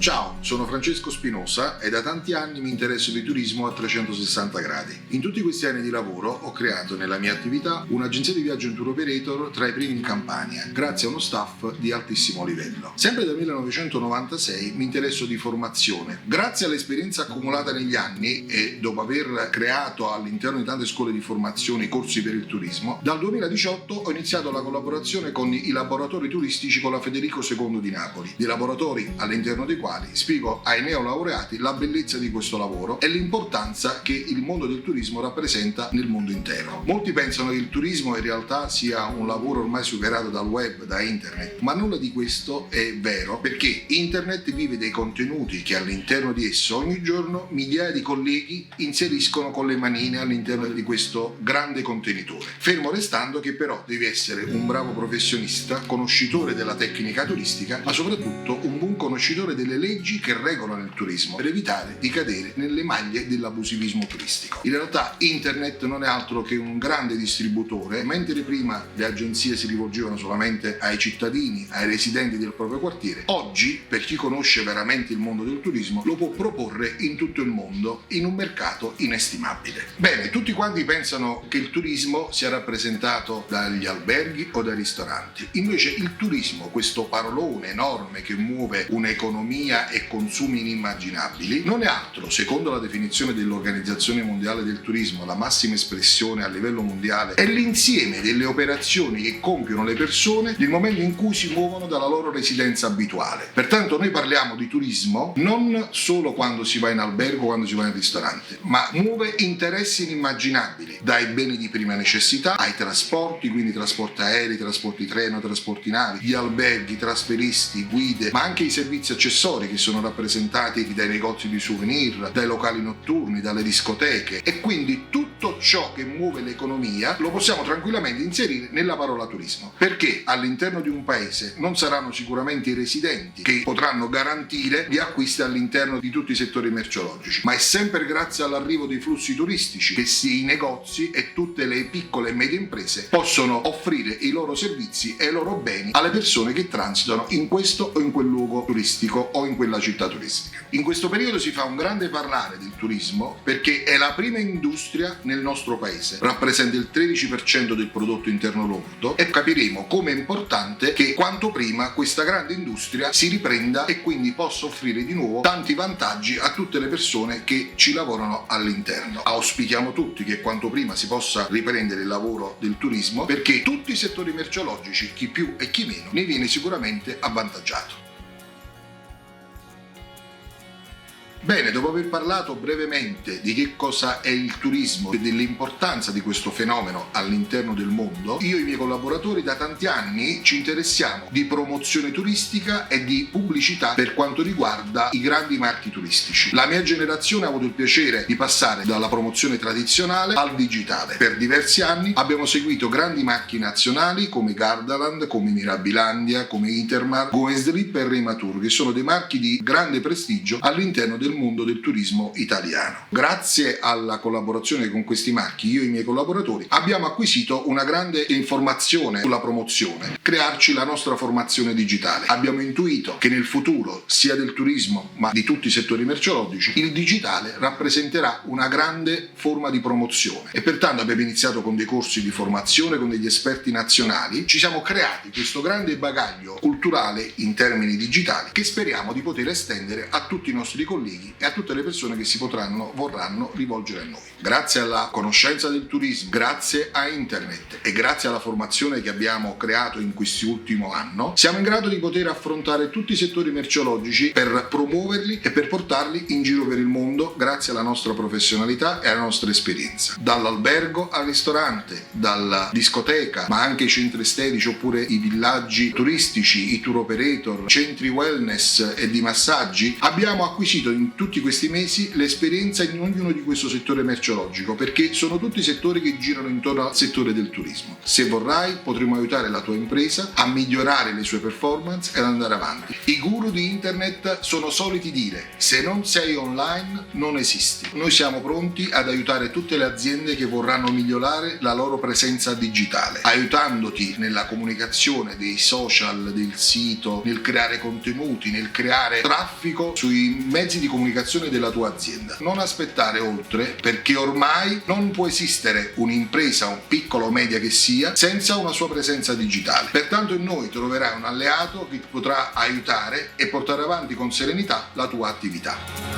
Ciao, sono Francesco Spinosa e da tanti anni mi interesso di turismo a 360 gradi. In tutti questi anni di lavoro ho creato nella mia attività un'agenzia di viaggio in tour operator tra i primi in Campania, grazie a uno staff di altissimo livello. Sempre dal 1996 mi interesso di formazione. Grazie all'esperienza accumulata negli anni e dopo aver creato all'interno di tante scuole di formazione corsi per il turismo, dal 2018 ho iniziato la collaborazione con i laboratori turistici con la Federico II di Napoli, di laboratori all'interno dei quali spiego ai neolaureati la bellezza di questo lavoro e l'importanza che il mondo del turismo rappresenta nel mondo intero. Molti pensano che il turismo in realtà sia un lavoro ormai superato dal web, da internet, ma nulla di questo è vero, perché internet vive dei contenuti che all'interno di esso ogni giorno migliaia di colleghi inseriscono con le manine all'interno di questo grande contenitore. Fermo restando che però devi essere un bravo professionista, conoscitore della tecnica turistica, ma soprattutto un buon conoscitore delle leggi che regolano il turismo per evitare di cadere nelle maglie dell'abusivismo turistico. In realtà internet non è altro che un grande distributore, mentre prima le agenzie si rivolgevano solamente ai cittadini, ai residenti del proprio quartiere, oggi per chi conosce veramente il mondo del turismo lo può proporre in tutto il mondo in un mercato inestimabile. Bene, tutti quanti pensano che il turismo sia rappresentato dagli alberghi o dai ristoranti, invece il turismo, questo parolone enorme che muove un'economia e consumi inimmaginabili, non è altro, secondo la definizione dell'Organizzazione Mondiale del Turismo, la massima espressione a livello mondiale, è l'insieme delle operazioni che compiono le persone nel momento in cui si muovono dalla loro residenza abituale. Pertanto noi parliamo di turismo non solo quando si va in albergo o quando si va in ristorante, ma muove interessi inimmaginabili, dai beni di prima necessità ai trasporti, quindi trasporti aerei, trasporti treno, trasporti navi, gli alberghi, trasferisti, guide, ma anche i servizi accessori che sono rappresentati dai negozi di souvenir, dai locali notturni, dalle discoteche, e quindi tutto ciò che muove l'economia lo possiamo tranquillamente inserire nella parola turismo, perché all'interno di un paese non saranno sicuramente i residenti che potranno garantire gli acquisti all'interno di tutti i settori merceologici, ma è sempre grazie all'arrivo dei flussi turistici che i negozi e tutte le piccole e medie imprese possono offrire i loro servizi e i loro beni alle persone che transitano in questo o in quel luogo turistico o in quella città turistica. In questo periodo si fa un grande parlare del turismo perché è la prima industria nel nostro paese, rappresenta il 13% del prodotto interno lordo, e capiremo come è importante che quanto prima questa grande industria si riprenda e quindi possa offrire di nuovo tanti vantaggi a tutte le persone che ci lavorano all'interno. Auspichiamo tutti che quanto prima si possa riprendere il lavoro del turismo, perché tutti i settori merceologici, chi più e chi meno, ne viene sicuramente avvantaggiato. Bene, dopo aver parlato brevemente di che cosa è il turismo e dell'importanza di questo fenomeno all'interno del mondo, io e i miei collaboratori da tanti anni ci interessiamo di promozione turistica e di pubblicità per quanto riguarda i grandi marchi turistici. La mia generazione ha avuto il piacere di passare dalla promozione tradizionale al digitale. Per diversi anni abbiamo seguito grandi marchi nazionali come Gardaland, come Mirabilandia, come Intermar, Go Sleep e Rematur, che sono dei marchi di grande prestigio all'interno del mondo del turismo italiano. Grazie alla collaborazione con questi marchi, io e i miei collaboratori abbiamo acquisito una grande informazione sulla promozione, crearci la nostra formazione digitale. Abbiamo intuito che nel futuro, sia del turismo ma di tutti i settori merceologici, il digitale rappresenterà una grande forma di promozione, e pertanto abbiamo iniziato con dei corsi di formazione con degli esperti nazionali. Ci siamo creati questo grande bagaglio culturale in termini digitali che speriamo di poter estendere a tutti i nostri colleghi e a tutte le persone che vorranno rivolgere a noi. Grazie alla conoscenza del turismo, grazie a internet e grazie alla formazione che abbiamo creato in quest'ultimo anno, siamo in grado di poter affrontare tutti i settori merceologici per promuoverli e per portarli in giro per il mondo grazie alla nostra professionalità e alla nostra esperienza. Dall'albergo al ristorante, dalla discoteca, ma anche i centri estetici oppure i villaggi turistici, i tour operator, centri wellness e di massaggi, abbiamo acquisito in in tutti questi mesi l'esperienza in ognuno di questo settore merceologico, perché sono tutti settori che girano intorno al settore del turismo. Se vorrai, potremo aiutare la tua impresa a migliorare le sue performance ed andare avanti. I guru di internet sono soliti dire: se non sei online non esisti. Noi siamo pronti ad aiutare tutte le aziende che vorranno migliorare la loro presenza digitale, aiutandoti nella comunicazione dei social, del sito, nel creare contenuti, nel creare traffico sui mezzi di comunicazione della tua azienda. Non aspettare oltre, perché ormai non può esistere un'impresa, un piccolo o media che sia, senza una sua presenza digitale. Pertanto in noi troverai un alleato che ti potrà aiutare e portare avanti con serenità la tua attività.